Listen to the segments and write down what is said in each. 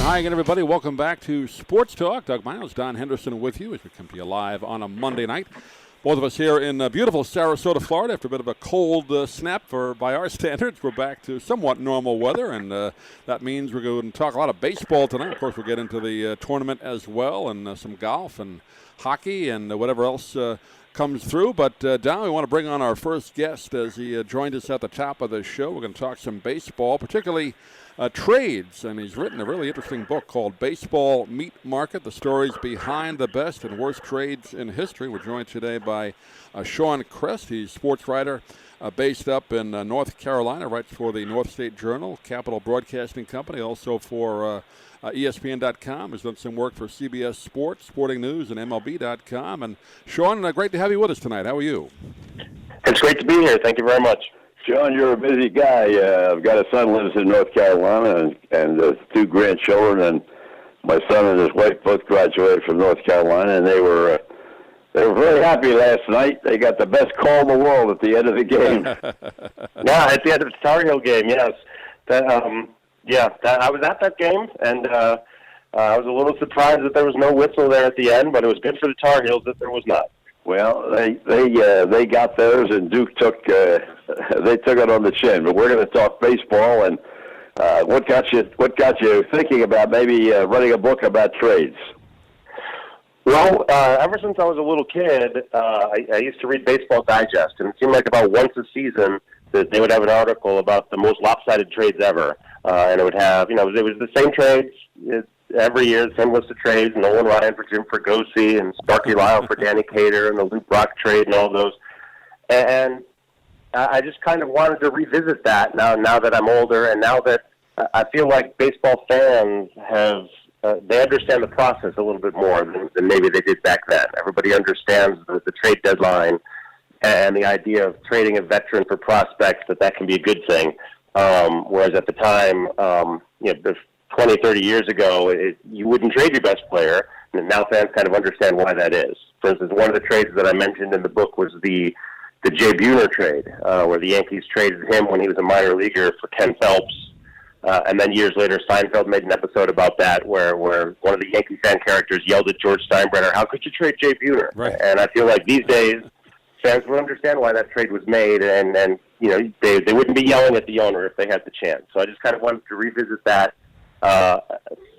Hi again, everybody. Welcome back to Sports Talk. Doug Miles, Don Henderson with you as we come to you live on a Monday night. Both of us here in beautiful Sarasota, Florida. After a bit of a cold snap by our standards, we're back to somewhat normal weather, and that means we're going to talk a lot of baseball tonight. Of course, we'll get into the tournament as well, and some golf and hockey and whatever else comes through. But Don, we want to bring on our first guest as he joined us at the top of the show. We're going to talk some baseball, particularly trades, and he's written a really interesting book called Baseball Meat Market, the stories behind the best and worst trades in history. We're joined today by Sean Crest. He's a sports writer based up in North Carolina, writes for the North State Journal, Capital Broadcasting Company, also for ESPN.com, has done some work for CBS Sports, Sporting News, and MLB.com. And Sean, great to have you with us tonight. How are you? It's great to be here. Thank you very much. John, you're a busy guy. I've got a son who lives in North Carolina and two grandchildren, and my son and his wife both graduated from North Carolina, and they were very happy last night. They got the best call in the world at the end of the game. Yeah, at the end of the Tar Heel game, yes. I was at that game, and I was a little surprised that there was no whistle there at the end, but it was good for the Tar Heels that there was not. Well, they got theirs, and Duke took it on the chin. But we're going to talk baseball, and what got you thinking about maybe writing a book about trades? Well, ever since I was a little kid, I used to read Baseball Digest, and it seemed like about once a season that they would have an article about the most lopsided trades ever, and it would have, it was the same trades every year, the same list of trades: Nolan Ryan for Jim Fregosi, and Sparky Lyle for Danny Cater, and the Luke Brock trade, and all those. And I just kind of wanted to revisit that now that I'm older, and now that I feel like baseball fans have they understand the process a little bit more than maybe they did back then. Everybody understands the trade deadline and the idea of trading a veteran for prospects, that can be a good thing. Whereas at the time, 20, 30 years ago, you wouldn't trade your best player, and now fans kind of understand why that is. For instance, one of the trades that I mentioned in the book was the Jay Buhner trade, where the Yankees traded him when he was a minor leaguer for Ken Phelps. And then years later, Seinfeld made an episode about that where one of the Yankee fan characters yelled at George Steinbrenner, "How could you trade Jay Buhner?" Right. And I feel like these days, fans would understand why that trade was made, and they wouldn't be yelling at the owner if they had the chance. So I just kind of wanted to revisit that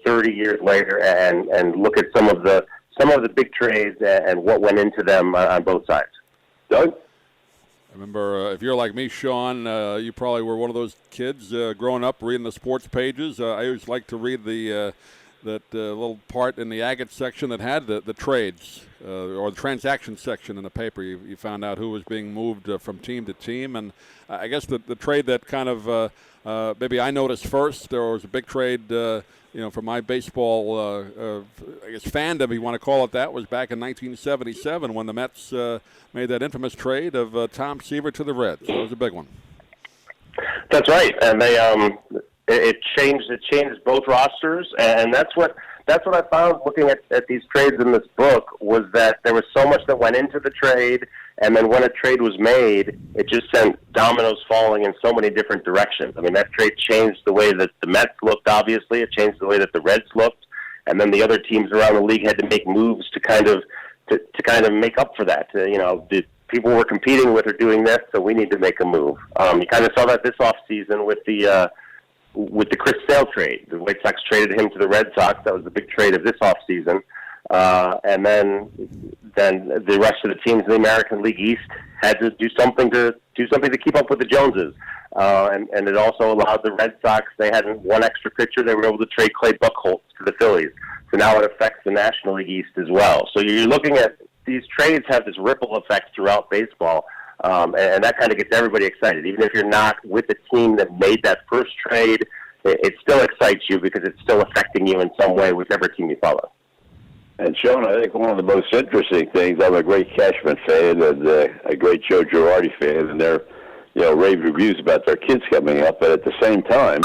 30 years later and look at some of the big trades and what went into them on both sides. Doug? I remember, if you're like me, Sean, you probably were one of those kids growing up reading the sports pages. I always liked to read that little part in the agate section that had the trades or the transaction section in the paper. You found out who was being moved from team to team. And I guess the trade that kind of maybe I noticed first, there was a big trade for my baseball, I guess fandom, if you want to call it that, was back in 1977 when the Mets made that infamous trade of Tom Seaver to the Reds. So it was a big one. That's right, and it changed both rosters, and that's what I found looking at these trades in this book, was that there was so much that went into the trade, and then when a trade was made, it just sent dominoes falling in so many different directions. I mean, that trade changed the way that the Mets looked, obviously. It changed the way that the Reds looked, and then the other teams around the league had to make moves to kind of make up for that. The people we're competing with are doing this, so we need to make a move. You kind of saw that this offseason with the Chris Sale trade. The White Sox traded him to the Red Sox. That was the big trade of this offseason. And then the rest of the teams in the American League East had to do something to keep up with the Joneses. And it also allowed the Red Sox, they had one extra pitcher, they were able to trade Clay Buchholz to the Phillies. So now it affects the National League East as well. So you're looking at these trades have this ripple effect throughout baseball. And that kind of gets everybody excited. Even if you're not with the team that made that first trade, it still excites you because it's still affecting you in some way, whichever team you follow. And Sean, I think one of the most interesting things, I'm a great Cashman fan and a great Joe Girardi fan, and they're rave reviews about their kids coming up. But at the same time,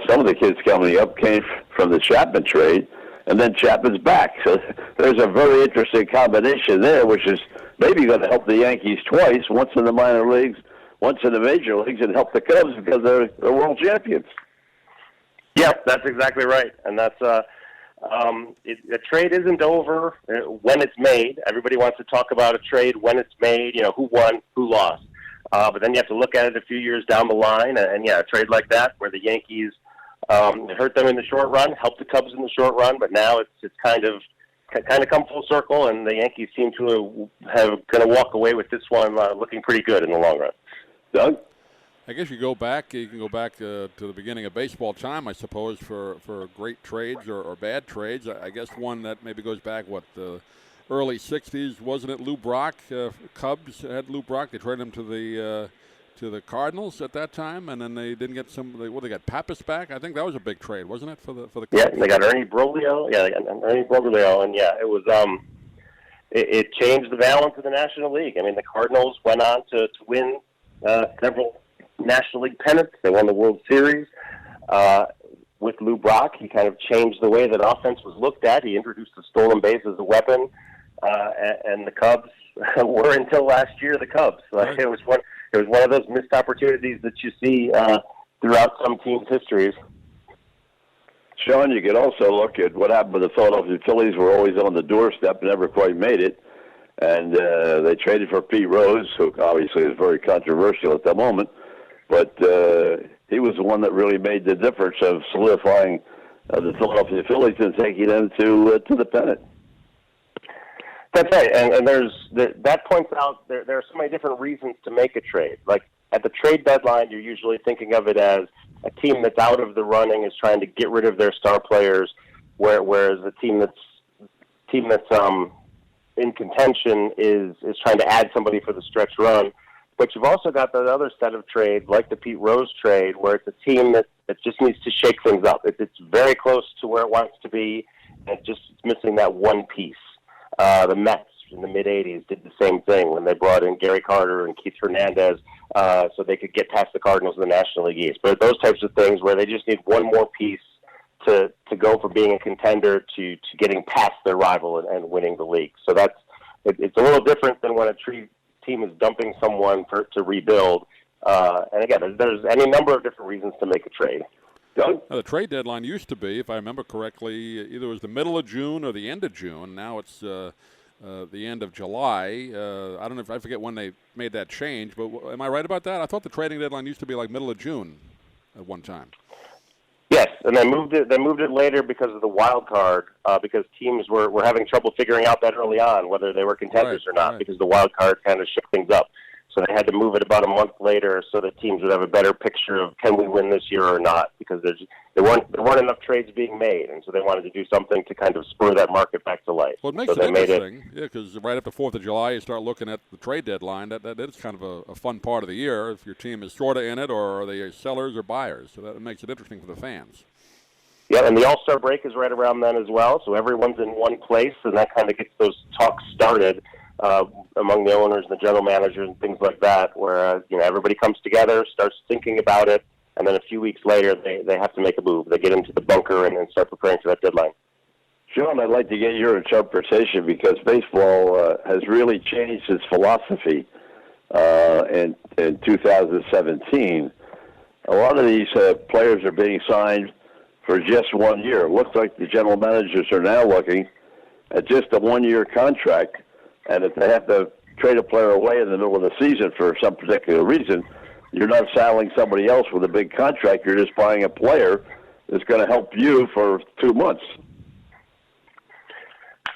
some of the kids coming up came from the Chapman trade, and then Chapman's back. So there's a very interesting combination there, which is maybe going to help the Yankees twice, once in the minor leagues, once in the major leagues, and help the Cubs because they're world champions. Yeah, that's exactly right, and that's the trade isn't over when it's made. Everybody wants to talk about a trade when it's made. You know, who won, who lost, but then you have to look at it a few years down the line. And yeah, a trade like that where the Yankees hurt them in the short run, helped the Cubs in the short run, but now it's kind of come full circle, and the Yankees seem to have going to walk away with this one looking pretty good in the long run. Doug? I guess you can go back to the beginning of baseball time, I suppose, for great trades or bad trades. I guess one that maybe goes back, the early 60s, wasn't it Lou Brock? Cubs had Lou Brock. They traded him to the Cardinals at that time, and then they didn't get they got Pappas back. I think that was a big trade, wasn't it, for the Cubs? Yeah, they got Ernie Broglio. Yeah, they got Ernie Broglio, and yeah, it was it changed the balance of the National League. I mean, the Cardinals went on to win several National League pennants. They won the World Series. With Lou Brock, he kind of changed the way that offense was looked at. He introduced the stolen base as a weapon, and the Cubs were, until last year, the Cubs. Right. It was one of those missed opportunities that you see throughout some teams' histories. Sean, you could also look at what happened with the Philadelphia Phillies. Were always on the doorstep, never quite made it. And they traded for Pete Rose, who obviously is very controversial at the moment. But he was the one that really made the difference of solidifying the Philadelphia Phillies and taking them to the pennant. That's right, and that points out there are so many different reasons to make a trade. Like at the trade deadline, you're usually thinking of it as a team that's out of the running is trying to get rid of their star players, whereas a team that's in contention is trying to add somebody for the stretch run. But you've also got that other set of trades, like the Pete Rose trade, where it's a team that just needs to shake things up. It's very close to where it wants to be, and it's missing that one piece. The Mets in the mid-'80s did the same thing when they brought in Gary Carter and Keith Hernandez so they could get past the Cardinals in the National League East. But those types of things where they just need one more piece to go from being a contender to getting past their rival and winning the league. So it's a little different than when a team is dumping someone to rebuild. And again, there's any number of different reasons to make a trade. Doug? Now, the trade deadline used to be, if I remember correctly, either it was the middle of June or the end of June. Now it's the end of July. I don't know if I forget when they made that change, but am I right about that? I thought the trading deadline used to be like middle of June at one time. Yes, and they moved it later because of the wild card, because teams were having trouble figuring out that early on whether they were contenders or not, because the wild card kind of shook things up. So they had to move it about a month later so that teams would have a better picture of can we win this year or not, because there weren't enough trades being made, and so they wanted to do something to kind of spur that market back to life. Well, it makes it interesting, because right after 4th of July you start looking at the trade deadline. That is kind of a fun part of the year if your team is sort of in it, or are they sellers or buyers. So that makes it interesting for the fans. Yeah, and the All-Star break is right around then as well, so everyone's in one place, and that kind of gets those talks started among the owners and the general managers and things like that, where everybody comes together, starts thinking about it, and then a few weeks later they have to make a move. They get into the bunker and start preparing for that deadline. John, I'd like to get your interpretation, because baseball has really changed its philosophy in 2017. A lot of these players are being signed for just 1 year. It looks like the general managers are now looking at just a 1-year contract, and if they have to trade a player away in the middle of the season for some particular reason, you're not saddling somebody else with a big contract. You're just buying a player that's going to help you for 2 months.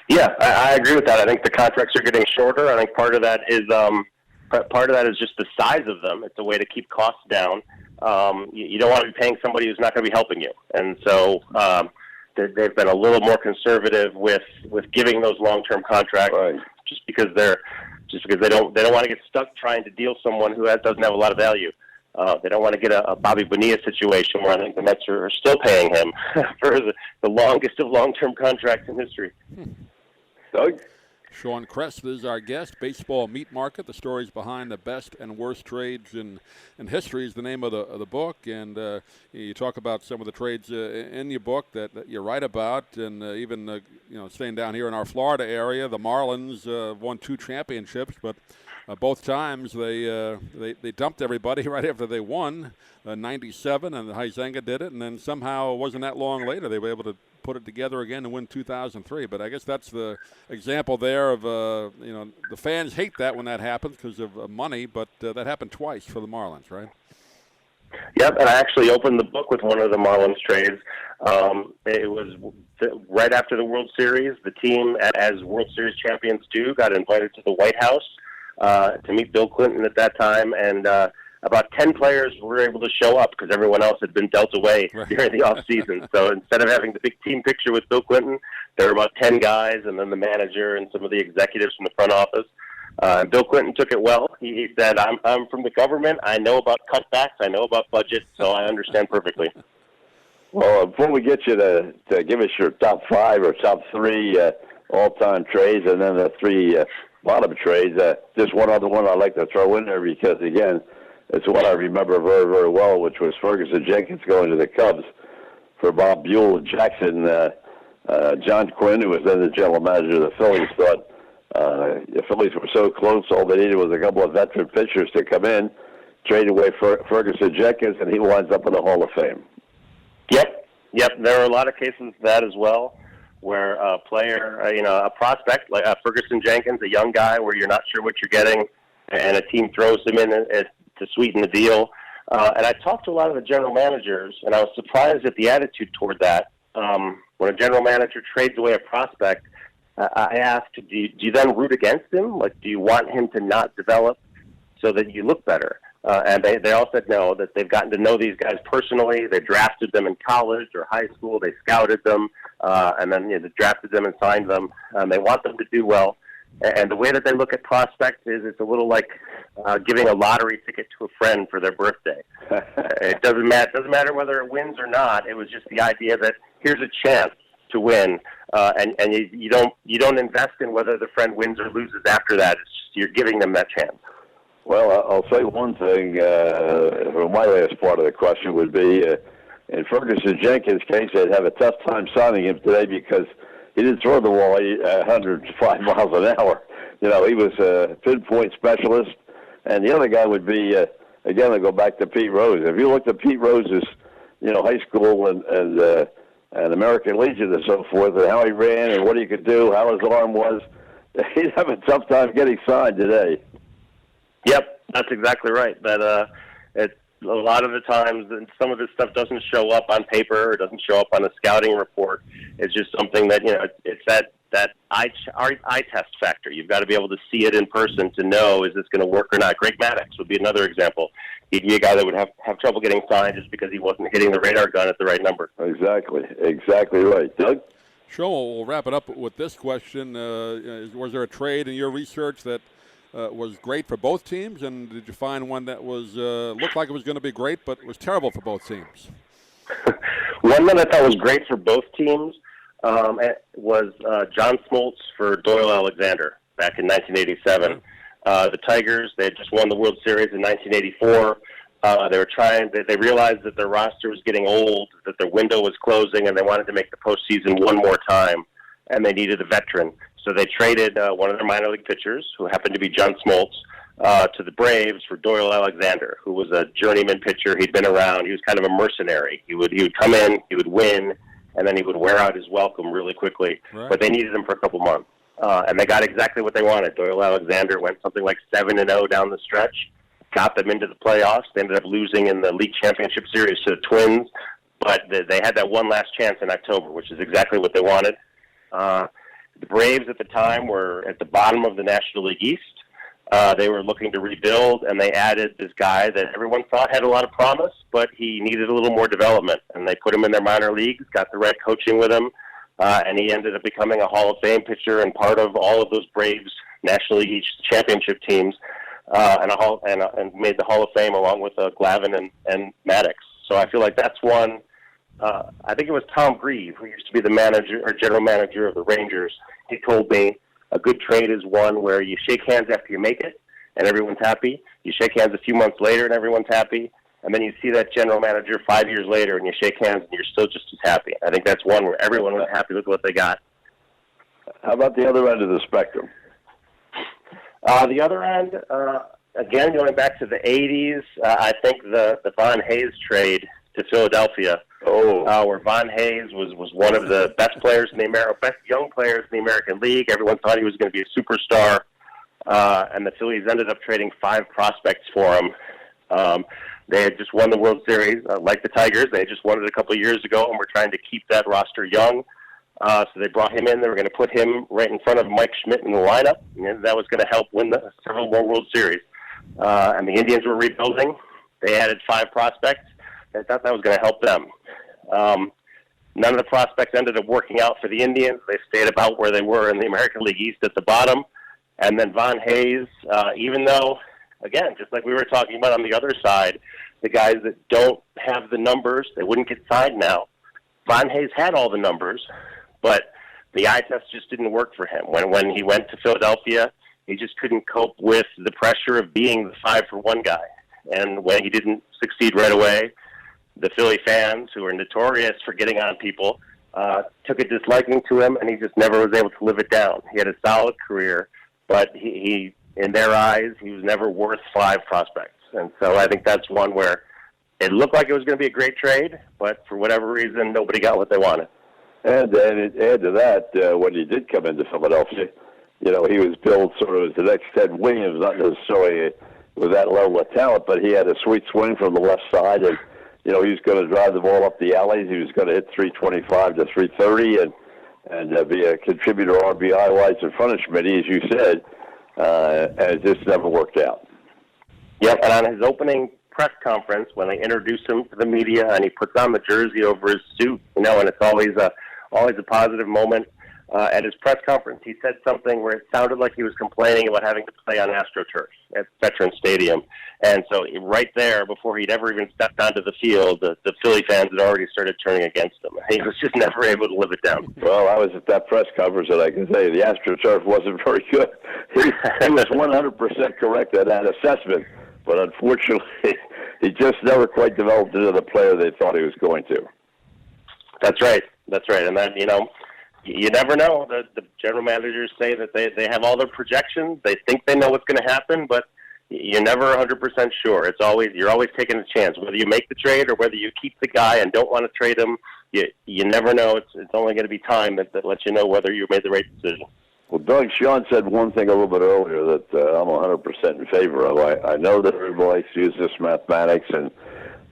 Yeah, I agree with that. I think the contracts are getting shorter. I think part of that is just the size of them. It's a way to keep costs down. You don't want to be paying somebody who's not going to be helping you, and so they've been a little more conservative with giving those long-term contracts, right, just because they don't want to get stuck trying to deal someone who doesn't have a lot of value. They don't want to get a Bobby Bonilla situation where I think the Mets are still paying him for the longest of long-term contracts in history. Doug? Sean Kress is our guest. Baseball Meat Market, the stories behind the best and worst trades in history is the name of the book. And you talk about some of the trades in your book that you write about. And even, staying down here in our Florida area, the Marlins won 2 championships. But Both times they dumped everybody right after they won, 97, and the Huizenga did it, and then somehow it wasn't that long later they were able to put it together again and win 2003. But I guess that's the example there of, the fans hate that when that happens because of money, but that happened twice for the Marlins, right? Yep, and I actually opened the book with one of the Marlins trades. It was right after the World Series. The team, as World Series champions do, got invited to the White House to meet Bill Clinton at that time, and about 10 players were able to show up because everyone else had been dealt away during the off season. So instead of having the big team picture with Bill Clinton, there were about 10 guys, and then the manager and some of the executives from the front office. Bill Clinton took it well. He said, I'm from the government. I know about cutbacks. I know about budgets, so I understand perfectly. Well, before we get you to give us your top 5 or top 3 all-time trades and then the 3 bottom trades, just one other one I'd like to throw in there because, again, it's one I remember very, very well, which was Ferguson Jenkins going to the Cubs for Bob Buell and Jackson. John Quinn, who was then the general manager of the Phillies, thought the Phillies were so close, all they needed was a couple of veteran pitchers to come in, trade away Ferguson Jenkins, and he winds up in the Hall of Fame. Yep. There are a lot of cases of that as well, where a player, a prospect like Ferguson Jenkins, a young guy where you're not sure what you're getting, and a team throws him in to sweeten the deal. And I talked to a lot of the general managers, and I was surprised at the attitude toward that. When a general manager trades away a prospect, I asked, do you then root against him? Like, do you want him to not develop so that you look better? And they all said no, that they've gotten to know these guys personally. They drafted them in college or high school. They scouted them, and then they drafted them and signed them. They want them to do well. And the way that they look at prospects is it's a little like giving a lottery ticket to a friend for their birthday. It doesn't matter whether it wins or not. It was just the idea that here's a chance to win, and you don't invest in whether the friend wins or loses after that. It's just you're giving them that chance. Well, I'll say one thing. My last part of the question would be, in Ferguson Jenkins' case, they'd have a tough time signing him today because he didn't throw the ball 105 miles an hour. He was a pinpoint specialist. And the other guy would be, again, I go back to Pete Rose. If you looked at Pete Rose's, high school and American Legion and so forth, and how he ran and what he could do, how his arm was, he'd have a tough time getting signed today. Yep, that's exactly right. But a lot of the times, some of this stuff doesn't show up on paper or doesn't show up on a scouting report. It's just something that, it's that eye test factor. You've got to be able to see it in person to know, is this going to work or not? Greg Maddux would be another example. He'd be a guy that would have trouble getting signed just because he wasn't hitting the radar gun at the right number. Exactly right. Doug? Sure, we'll wrap it up with this question. Was there a trade in your research that was great for both teams, and did you find one that was looked like it was going to be great but was terrible for both teams? One that I thought was great for both teams was John Smoltz for Doyle Alexander back in 1987. The Tigers, they had just won the World Series in 1984. They realized that their roster was getting old, that their window was closing, and they wanted to make the postseason one more time, and they needed a veteran. So they traded one of their minor league pitchers, who happened to be John Smoltz, to the Braves for Doyle Alexander, who was a journeyman pitcher. He'd been around. He was kind of a mercenary. He would come in, he would win, and then he would wear out his welcome really quickly. Right. But they needed him for a couple months. And they got exactly what they wanted. Doyle Alexander went something like 7-0 down the stretch, got them into the playoffs. They ended up losing in the league championship series to the Twins, but they had that one last chance in October, which is exactly what they wanted. The Braves at the time were at the bottom of the National League East. They were looking to rebuild, and they added this guy that everyone thought had a lot of promise, but he needed a little more development. And they put him in their minor leagues, got the right coaching with him, and he ended up becoming a Hall of Fame pitcher and part of all of those Braves National League East championship teams, and made the Hall of Fame along with Glavine and Maddux. So I feel like that's one. I think it was Tom Grieve, who used to be the manager or general manager of the Rangers. He told me a good trade is one where you shake hands after you make it and everyone's happy. You shake hands a few months later and everyone's happy. And then you see that general manager 5 years later and you shake hands and you're still just as happy. I think that's one where everyone was happy with what they got. How about the other end of the spectrum? The other end, again, going back to the 80s, I think the Von Hayes trade to Philadelphia, where Von Hayes was one of the best players in the best young players in the American League. Everyone thought he was going to be a superstar, and the Phillies ended up trading 5 prospects for him. They had just won the World Series, like the Tigers. They had just won it a couple of years ago, and were trying to keep that roster young. So they brought him in. They were going to put him right in front of Mike Schmidt in the lineup, and that was going to help win several more World Series. And the Indians were rebuilding. They added 5 prospects. They thought that was going to help them. None of the prospects ended up working out for the Indians. They stayed about where they were in the American League East at the bottom. And then Von Hayes, even though, again, just like we were talking about on the other side, the guys that don't have the numbers, they wouldn't get signed now. Von Hayes had all the numbers, but the eye test just didn't work for him. When he went to Philadelphia, he just couldn't cope with the pressure of being the 5-for-1 guy. And when he didn't succeed right away, the Philly fans, who are notorious for getting on people, took a disliking to him, and he just never was able to live it down. He had a solid career, but he in their eyes, he was never worth 5 prospects. And so I think that's one where it looked like it was going to be a great trade, but for whatever reason, nobody got what they wanted. And add to that, when he did come into Philadelphia, he was billed sort of as the next Ted Williams, not necessarily with that level of talent, but he had a sweet swing from the left side, and he was going to drive the ball up the alleys. He was going to hit 325 to 330 and be a contributor RBI-wise in front of Schmidt, as you said, and it just never worked out. Yep, and on his opening press conference, when they introduce him to the media and he puts on the jersey over his suit, and it's always a positive moment. At his press conference, he said something where it sounded like he was complaining about having to play on AstroTurf at Veterans Stadium. And so right there, before he'd ever even stepped onto the field, the Philly fans had already started turning against him. He was just never able to live it down. Well, I was at that press conference, and I can say the AstroTurf wasn't very good. He was 100% correct in that assessment, but unfortunately, he just never quite developed into the player they thought he was going to. That's right. And then, you never know. The general managers say that they have all their projections. They think they know what's going to happen, but you're never 100% sure. You're always taking a chance. Whether you make the trade or whether you keep the guy and don't want to trade him, you never know. It's only going to be time that lets you know whether you made the right decision. Well, Doug, Sean said one thing a little bit earlier that I'm 100% in favor of. I know that everybody likes to use this mathematics, and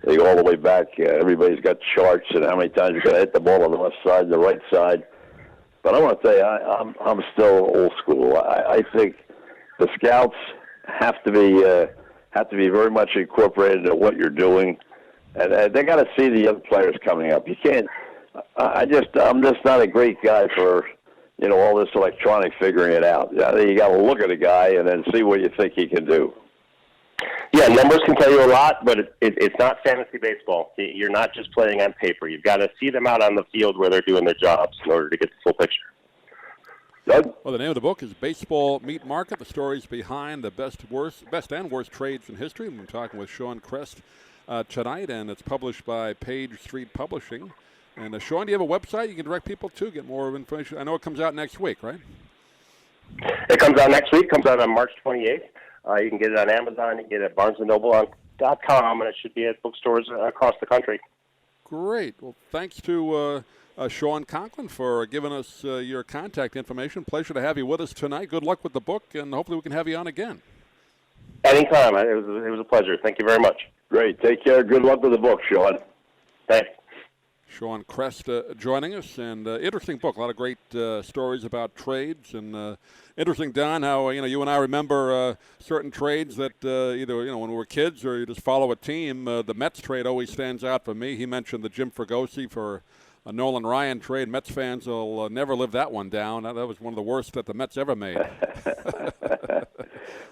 they go all the way back. Everybody's got charts and how many times you're going to hit the ball on the left side and the right side. But I want to tell you, I'm still old school. I think the scouts have to be very much incorporated into what you're doing, and they got to see the young players coming up. You can't. I'm just not a great guy for all this electronic figuring it out. You got to look at a guy and then see what you think he can do. Yeah, numbers can tell you a lot, but it's not fantasy baseball. You're not just playing on paper. You've got to see them out on the field where they're doing their jobs in order to get the full picture. Doug? Well, the name of the book is Baseball Meat Market, the stories behind the best and worst trades in history. We're talking with Sean Crest tonight, and it's published by Page Street Publishing. And Sean, do you have a website you can direct people to get more information? I know it comes out next week, right? It comes out next week. It comes out on March 28th. You can get it on Amazon. You can get it at BarnesandNoble.com, and it should be at bookstores across the country. Great. Well, thanks to Sean Conklin for giving us your contact information. Pleasure to have you with us tonight. Good luck with the book, and hopefully we can have you on again. Anytime. It was a pleasure. Thank you very much. Great. Take care. Good luck with the book, Sean. Thanks. Sean Crest joining us, and interesting book. A lot of great stories about trades, and interesting, Don, how you and I remember certain trades that either when we were kids or you just follow a team. The Mets trade always stands out for me. He mentioned the Jim Fregosi for a Nolan Ryan trade. Mets fans will never live that one down. That was one of the worst that the Mets ever made.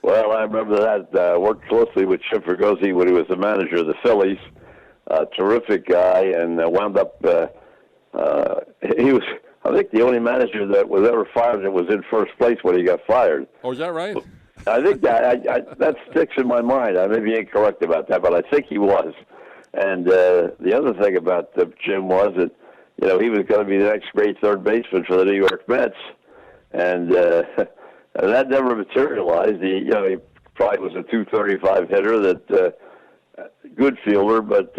Well, I remember that. Worked closely with Jim Fregosi when he was the manager of the Phillies. Terrific guy, and wound up. He was, I think, the only manager that was ever fired that was in first place when he got fired. Oh, is that right? I think that sticks in my mind. I may be incorrect about that, but I think he was. And the other thing about Jim was that he was going to be the next great third baseman for the New York Mets, and and that never materialized. He probably was a 235 hitter, that good fielder, but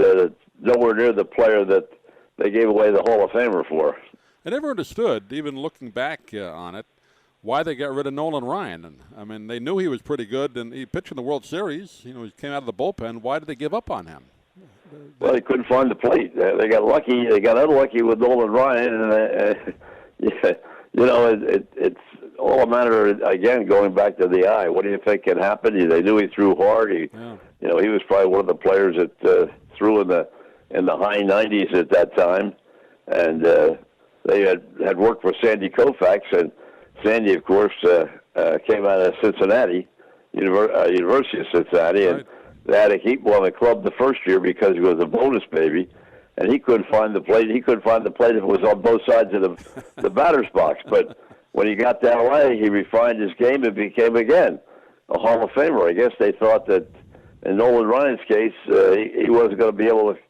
nowhere near the player that they gave away the Hall of Famer for. I never understood, even looking back on it, why they got rid of Nolan Ryan. And I mean, they knew he was pretty good, and he pitched in the World Series. You know, he came out of the bullpen. Why did they give up on him? Well, they couldn't find the plate. They got lucky. They got unlucky with Nolan Ryan, and it's all a matter of, again, going back to the eye. What do you think can happen? They knew he threw hard. He was probably one of the players that threw in the high 90s at that time, and they had worked with Sandy Koufax, and Sandy, of course, came out of Cincinnati, University of Cincinnati, and they had to keep him on the club the first year because he was a bonus baby, and he couldn't find the plate. He couldn't find the plate if it was on both sides of the batter's box. But when he got to L.A., he refined his game and became, again, a Hall of Famer. I guess they thought that in Nolan Ryan's case, he wasn't going to be able to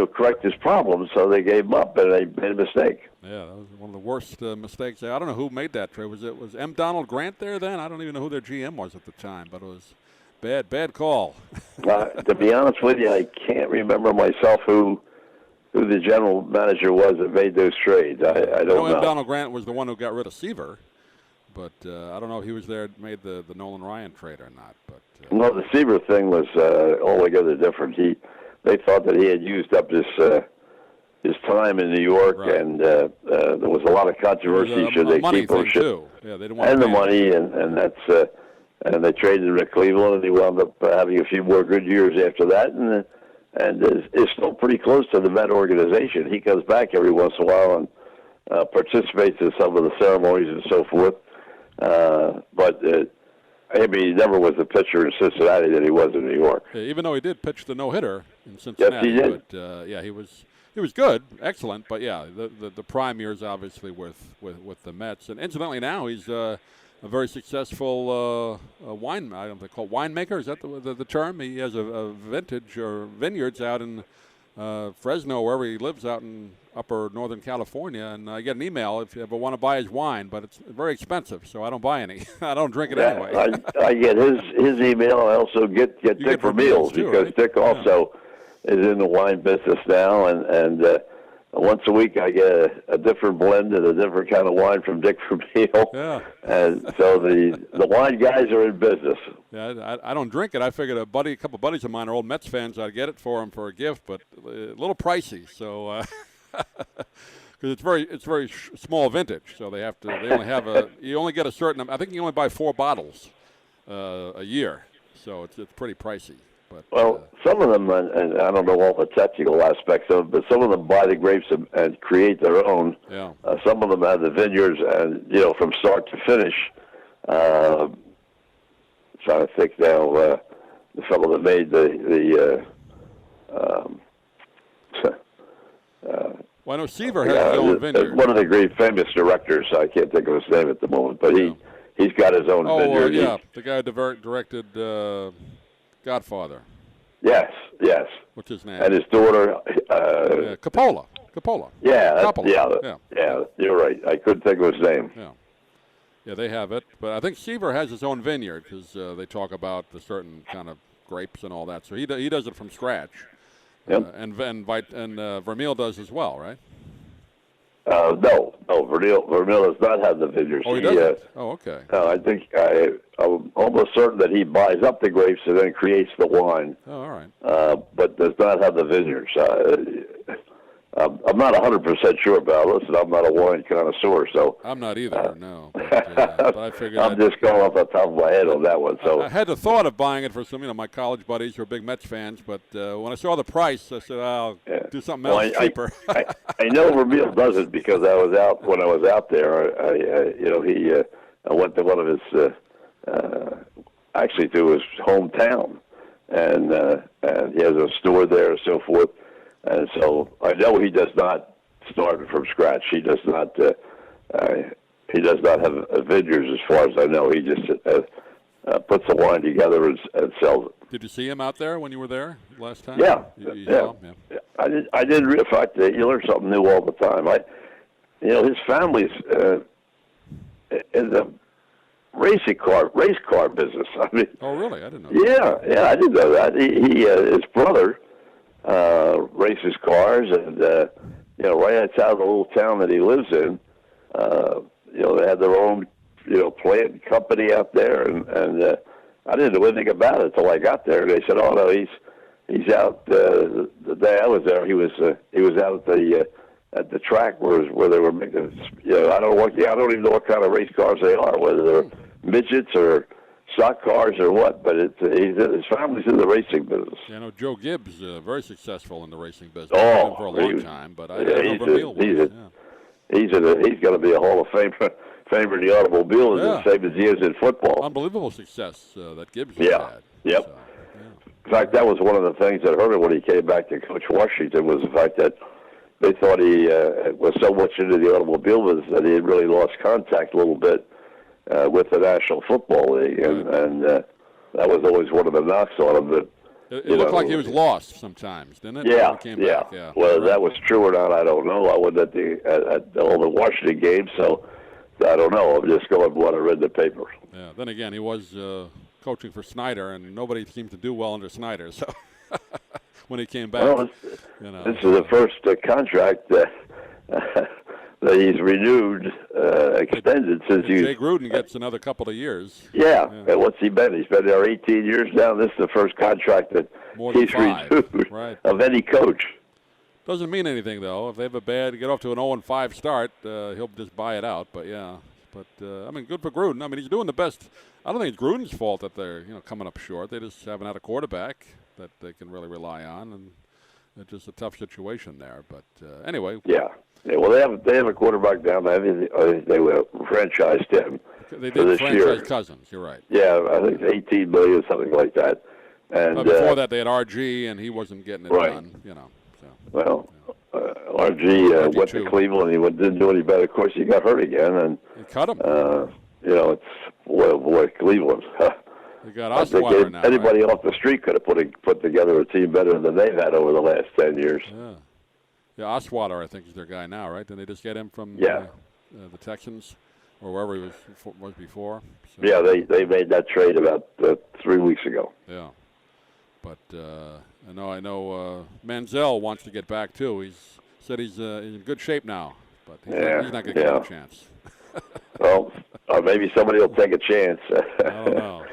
correct his problems, so they gave him up, and they made a mistake. Yeah, that was one of the worst mistakes. I don't know who made that trade. Was M. Donald Grant there then? I don't even know who their GM was at the time, but it was bad call. To be honest with you, I can't remember myself who the general manager was that made those trades. I don't know. M. Donald Grant was the one who got rid of Seaver, but I don't know if he was there, made the Nolan Ryan trade or not. But no, the Seaver thing was altogether different. They thought that he had used up his time in New York, and there was a lot of controversy. Should they keep him? Yeah, they didn't want and to the money, and that's and they traded him to Cleveland, and he wound up having a few more good years after that, and is still pretty close to the Met organization. He comes back every once in a while and participates in some of the ceremonies and so forth. But he never was the pitcher in Cincinnati that he was in New York. Yeah, even though he did pitch the no-hitter in Cincinnati. Yes, he did. But he was good, excellent. But yeah, the prime years obviously with the Mets. And incidentally, now he's a very successful wine. I don't know if they call it winemaker. Is that the term? He has a vintage or vineyards out in Fresno, wherever he lives, out in upper Northern California. And I get an email if you ever want to buy his wine, but it's very expensive, so I don't buy any. I don't drink it anyway. I get his email. I also get Dick Vermeil's too, because right? Dick also is in the wine business now, and once a week I get a different blend and a different kind of wine from Dick Vermeil. Yeah. And so the wine guys are in business. Yeah, I don't drink it. I figured a couple buddies of mine are old Mets fans. I'd get it for them for a gift, but a little pricey. So because it's very small vintage, so they only have you only get a certain. I think you only buy 4 bottles a year, so it's pretty pricey. But, well, some of them, and I don't know all the technical aspects of it, but some of them buy the grapes and create their own. Yeah. Some of them have the vineyards, and from start to finish. Trying to think now, the fellow that made well, I know Seaver has his own vineyard. One of the great famous directors. I can't think of his name at the moment, but he's got his own vineyard. Yeah, the guy who directed Godfather. Yes. What's his name? And his daughter. Coppola. Yeah. You're right. I couldn't think of his name. Yeah, they have it, but I think Seaver has his own vineyard because they talk about the certain kind of grapes and all that. So he does it from scratch. Yep. And Vermeil does as well, right? No. Vermeil does not have the vineyards. Oh, he doesn't? Okay. I think I'm almost certain that he buys up the grapes and then creates the wine. Oh, all right. But does not have the vineyards. I'm not 100% sure about it. Listen, I'm not a wine connoisseur, so I'm not either. No, but I figured I'm just going off the top of my head on that one. So I had the thought of buying it for some, my college buddies who are big Mets fans, but when I saw the price, I said I'll do something else cheaper. I know Vermeil does it because when I was out there. I went to one of his actually to his hometown, and he has a store there and so forth. And so I know he does not start from scratch. He does not. He does not have vineyards, as far as I know. He just puts the wine together and sells it. Did you see him out there when you were there last time? Yeah. You saw him? Yeah. I did. In fact, you learn something new all the time. His family's in the race car business. I mean, oh, really? I didn't know that. Yeah, I didn't know that. His brother races cars, and right outside of the little town that he lives in, they had their own, plant and company out there, and I didn't know anything about it until I got there. They said, "Oh no, he's out." The day I was there, he was out at the track where they were making. I don't even know what kind of race cars they are, whether they're midgets or stock cars or what. But his family's in the racing business. Yeah, I know Joe Gibbs, very successful in the racing business. Oh, for a long time, but I don't know Vermeil was. He's going to be a Hall of Famer in the automobile, the same as he is in football. Unbelievable success that Gibbs has had. Yep. So, in fact, that was one of the things that hurt him when he came back to coach Washington, was the fact that they thought he was so much into the automobile business that he had really lost contact a little bit with the National Football League, and that was always one of the knocks on him. That it looked like he was lost sometimes, didn't it? Yeah. Whether that was true or not, I don't know. I wasn't at all the Washington games, so I don't know. I'm just going with what I read in the paper. Yeah. Then again, he was coaching for Snyder, and nobody seemed to do well under Snyder. So when he came back, well, this is the first contract that he's renewed, extended since Jay Gruden gets another couple of years. Yeah. And what's he been? He's been there 18 years now. This is the first contract that he's renewed of any coach. Doesn't mean anything, though. If they have get off to an 0-5 start, he'll just buy it out. But, yeah. But, good for Gruden. I mean, he's doing the best. I don't think it's Gruden's fault that they're, coming up short. They just haven't had a quarterback that they can really rely on, and it's just a tough situation there. But, anyway. Yeah. Well, they have a quarterback down there. They will franchise him. They did franchise Cousins. You're right. Yeah, I think it's $18 million, something like that. And before that, they had RG, and he wasn't getting it done. So. Well, RG went to Cleveland. He didn't do any better. Of course, he got hurt again, and he cut him. It's boy, Cleveland. They got Osweiler now. Anybody off the street could have put together a team better than they've had over the last 10 years. Yeah, Osweiler, I think, is their guy now, right? Didn't they just get him from the Texans or wherever he was before? So. Yeah, they made that trade about 3 weeks ago. Yeah, but I know Manziel wants to get back too. He's said he's in good shape now, but he's not going to get a chance. Well, maybe somebody will take a chance. I don't know.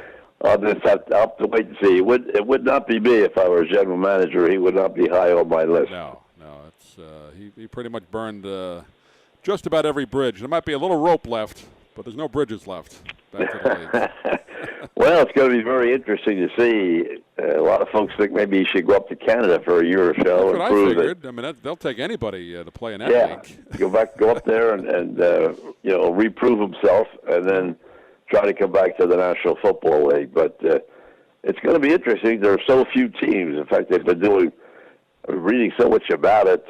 I'll have to wait and see. It would not be me if I were a general manager. He would not be high on my list. No, it's he pretty much burned just about every bridge. There might be a little rope left, but there's no bridges left back to the league. Well, it's going to be very interesting to see. A lot of folks think maybe he should go up to Canada for a year or so. That's what I figured. I mean, they'll take anybody to play in that league. go up there and reprove himself, and then try to come back to the National Football League. But it's going to be interesting. There are so few teams. In fact, they've been reading so much about it,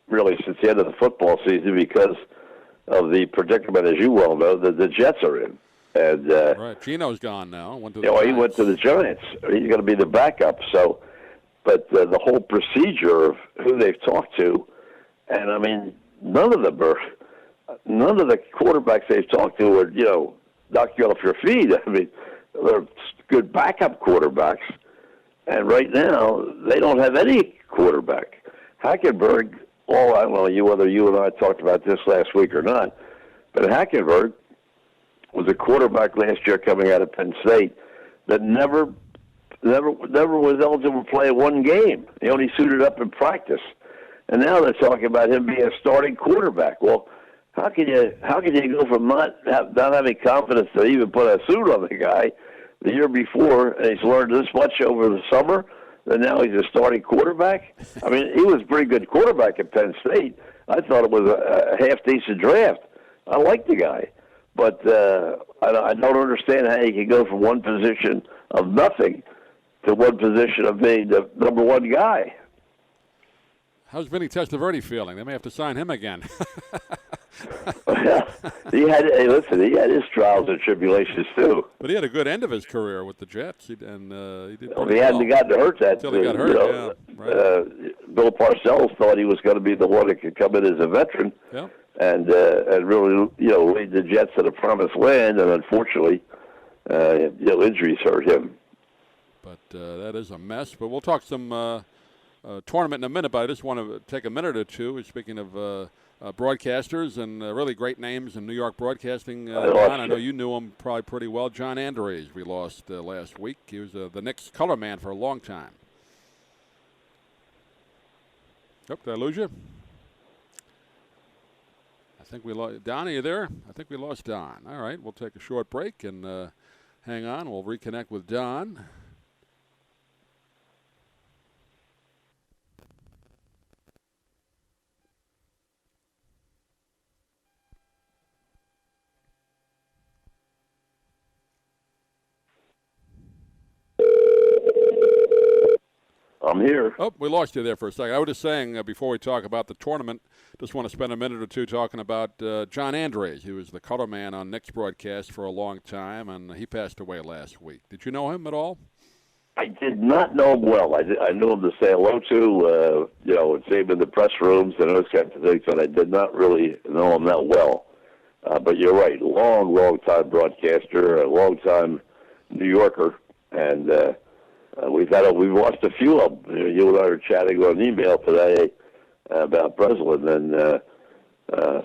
really since the end of the football season, because of the predicament, as you well know, that the Jets are in. And right, Gino's gone now. He went to the Giants. He's going to be the backup. So, but the whole procedure of who they've talked to, and I mean, none of the quarterbacks they've talked to are knock you off your feet. I mean, they're good backup quarterbacks, and right now they don't have any quarterback. Hackenberg. I don't know whether you and I talked about this last week or not, but Hackenberg was a quarterback last year coming out of Penn State that never was eligible to play one game. He only suited up in practice, and now they're talking about him being a starting quarterback. Well, how can you go from not having confidence to even put a suit on the guy the year before, and he's learned this much over the summer, and now he's a starting quarterback? I mean, he was a pretty good quarterback at Penn State. I thought it was a half-decent draft. I like the guy. But I don't understand how you can go from one position of nothing to one position of being the number one guy. How's Vinny Testaverde feeling? They may have to sign him again. He had his trials and tribulations too. But he had a good end of his career with the Jets, he did. He hadn't gotten hurt until he got hurt. Right. Bill Parcells thought he was going to be the one that could come in as a veteran. Yeah. and really, lead the Jets to the promised land. And unfortunately, injuries hurt him. But that is a mess. But we'll talk some tournament in a minute. But I just want to take a minute or two. Speaking of broadcasters and really great names in New York broadcasting. John, I know you knew him probably pretty well. John Andres, we lost last week. He was the Knicks color man for a long time. Oh, did I lose you? I think we lost. Don, are you there? I think we lost Don. All right, we'll take a short break and hang on. We'll reconnect with Don. I'm here. Oh, we lost you there for a second. I was just saying before we talk about the tournament, just want to spend a minute or two talking about John Andres, who was the color man on Knicks broadcast for a long time, and he passed away last week. Did you know him at all? I did not know him well. I knew him to say hello to, and see him in the press rooms and those kinds of things, but I did not really know him that well. But you're right, long time broadcaster, a long time New Yorker, and we've watched a few of them. You and I were chatting on email today about Breslin, and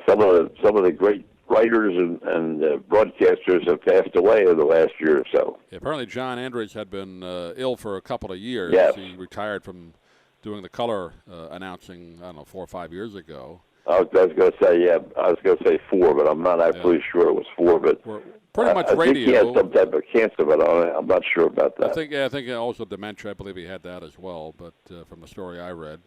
some of the great writers and broadcasters have passed away in the last year or so. Yeah, apparently John Andres had been ill for a couple of years. Yes. He retired from doing the color announcing, 4 or 5 years ago. I was going to say 4, but I'm not absolutely sure it was 4. But pretty much I radio. think he had some type of cancer, but I'm not sure about that. I think also dementia. I believe he had that as well, but from the story I read.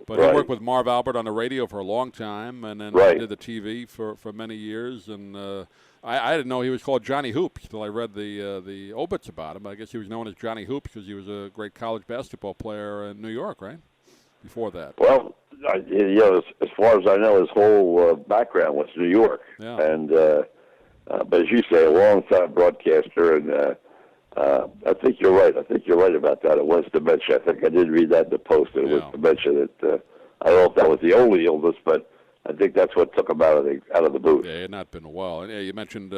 But Right. he worked with Marv Albert on the radio for a long time, and then Right. did the TV for many years. And I didn't know he was called Johnny Hoops till I read the obits about him. I guess he was known as Johnny Hoops because he was a great college basketball player in New York, right? Before that. Well, as far as I know, his whole background was New York. Yeah. And but as you say, a long-time broadcaster, and I think you're right. I think you're right about that. It was dementia. I think I did read that in the Post. It was dementia. That I don't know if that was the only illness, but I think that's what took him out of the booth. Yeah, it had not been a while. And you mentioned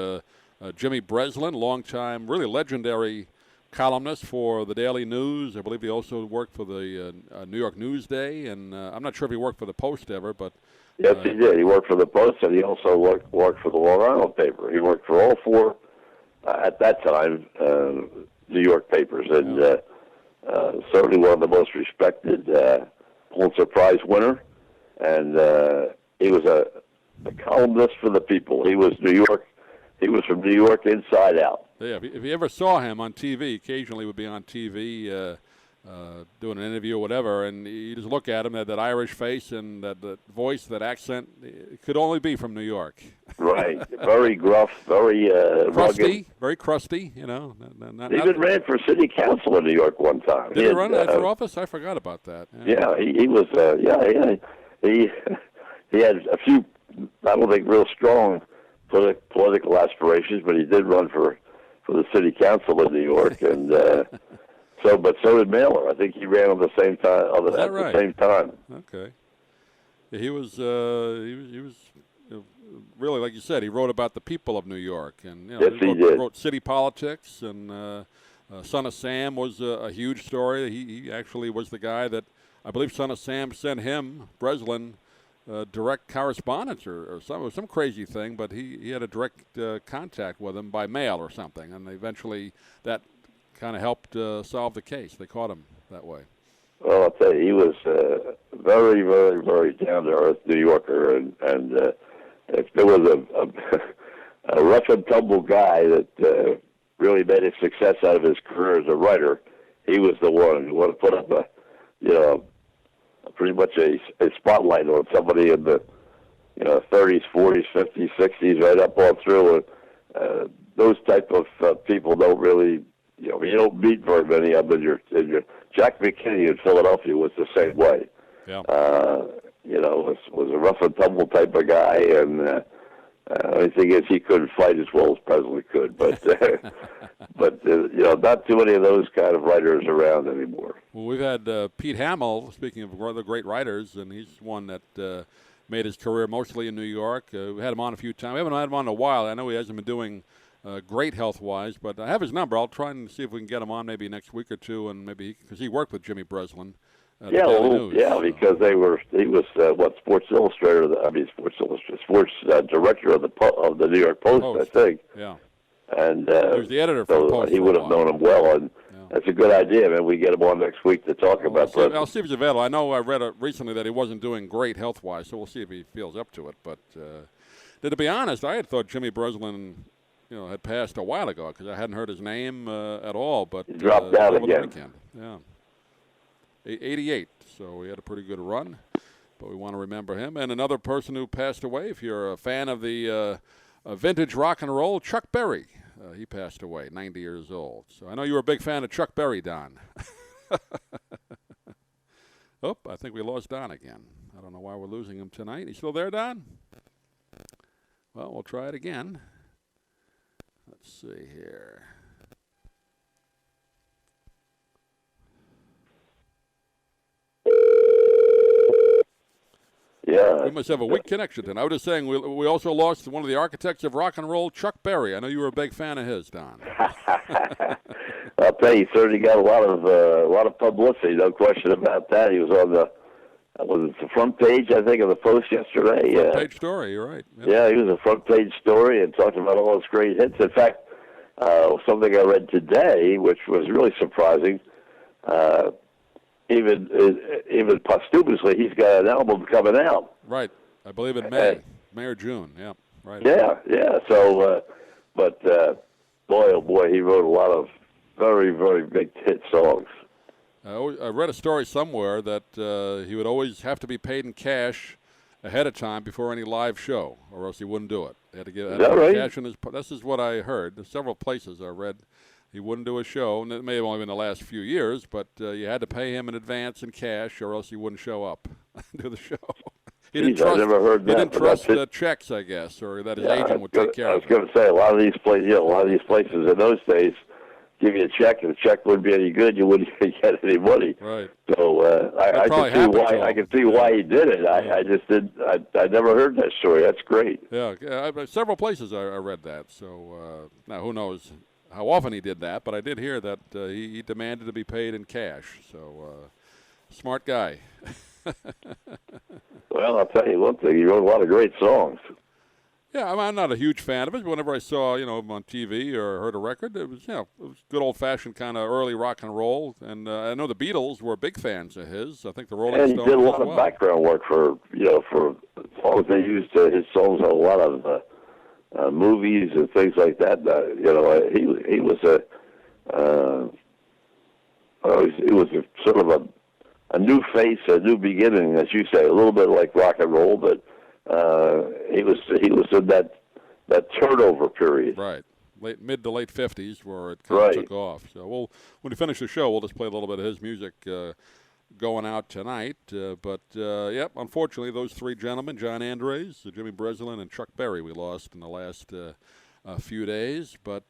Jimmy Breslin, longtime, really legendary columnist for the Daily News. I believe he also worked for the New York Newsday, and I'm not sure if he worked for the Post ever, but yes, he did. He worked for the Post, and he also worked for the Long Island paper. He worked for all 4 at that time New York papers, and certainly one of the most respected Pulitzer Prize winner. And he was a columnist for the people. He was New York. He was from New York inside out. Yeah, if you ever saw him on TV, occasionally would be on TV doing an interview or whatever, and you just look at him, that Irish face and that voice, that accent, it could only be from New York. Right. Very gruff, very crusty, rugged. Very crusty, He even ran for city council in New York one time. Did he run for office? I forgot about that. Yeah, he was, he had a few, I don't think, real strong political aspirations, but he did run for the city council in New York, and so did Mailer. I think he ran at the same time. Right? The same time. Okay. Yeah, he was really, like you said, he wrote about the people of New York, and yes, he did. Wrote city politics, and Son of Sam was a huge story. He actually was the guy that I believe Son of Sam sent him, Breslin, direct correspondence or some crazy thing, but he had a direct contact with him by mail or something, and eventually that kind of helped solve the case. They caught him that way. Well, I'll tell you, he was very, very, very down-to-earth New Yorker, and if there was a rough and tumble guy that really made a success out of his career as a writer, he was the one who would have put up pretty much a spotlight on somebody in the 30s, 40s, 50s, 60s, right up all through. Those type of people don't really, you don't meet very many of them in your Jack McKinney in Philadelphia was the same way. Yeah. Was a rough and tumble type of guy, and the only thing is he couldn't fight as well as Presley could. But not too many of those kind of writers around anymore. Well, we've had Pete Hamill, speaking of other great writers, and he's one that made his career mostly in New York. We had him on a few times. We haven't had him on in a while. I know he hasn't been doing great health-wise, but I have his number. I'll try and see if we can get him on maybe next week or two, and maybe because he worked with Jimmy Breslin. Because he was Sports Illustrator. Sports director of the New York Post, I think. Yeah. And he was the editor for the Post. He would have known him well, and that's a good idea, man. We get him on next week to talk about that. I'll see if he's available. I know I read recently that he wasn't doing great health-wise, so we'll see if he feels up to it. But to be honest, I had thought Jimmy Breslin, had passed a while ago because I hadn't heard his name at all. But he dropped out again. Weekend. Yeah, 88. So he had a pretty good run. But we want to remember him. And another person who passed away, if you're a fan of the vintage rock and roll, Chuck Berry. He passed away, 90 years old. So I know you were a big fan of Chuck Berry, Don. Oh, I think we lost Don again. I don't know why we're losing him tonight. You still there, Don? Well, we'll try it again. Let's see here. Yeah. We must have a weak connection then. I was just saying we also lost one of the architects of rock and roll, Chuck Berry. I know you were a big fan of his, Don. I'll tell you, he certainly got a lot of publicity, no question about that. He was on the front page, I think, of the Post yesterday. Front page story, you're right. Yep. Yeah, he was a front page story and talked about all his great hits. In fact, something I read today, which was really surprising, even posthumously, he's got an album coming out. Right. I believe in May or June. Yeah. Right. Yeah. So, but boy, oh boy, he wrote a lot of very, very big hit songs. I read a story somewhere that he would always have to be paid in cash ahead of time before any live show, or else he wouldn't do it. He had to get cash in his. This is what I heard. There's several places I read. He wouldn't do a show, and it may have only been the last few years, but you had to pay him in advance in cash, or else he wouldn't show up do the show. He didn't trust, I never heard that. He didn't trust checks, I guess, or that his agent would take care of it. I was going to say, a lot of these places in those days give you a check, and the check wouldn't be any good. You wouldn't even get any money. Right. So I can see why he did it. I just did. I never heard that story. That's great. Yeah, several places I read that. So now who knows how often he did that, but I did hear that he demanded to be paid in cash. So smart guy. Well, I'll tell you one thing. He wrote a lot of great songs. Yeah, I'm not a huge fan of it. But whenever I saw, him on TV or heard a record, it was good old-fashioned kind of early rock and roll. And I know the Beatles were big fans of his. I think the Rolling Stones. And he did a lot of background work for as long as they used his songs on a lot of movies and things like that. He was sort of a new face, a new beginning, as you say, a little bit like rock and roll, but he was in that turnover period. Right. Mid to late 50s where it kind of took off. So when we finish the show, we'll just play a little bit of his music going out tonight. Unfortunately, those three gentlemen, John Andres, Jimmy Breslin, and Chuck Berry, we lost in the last few days. But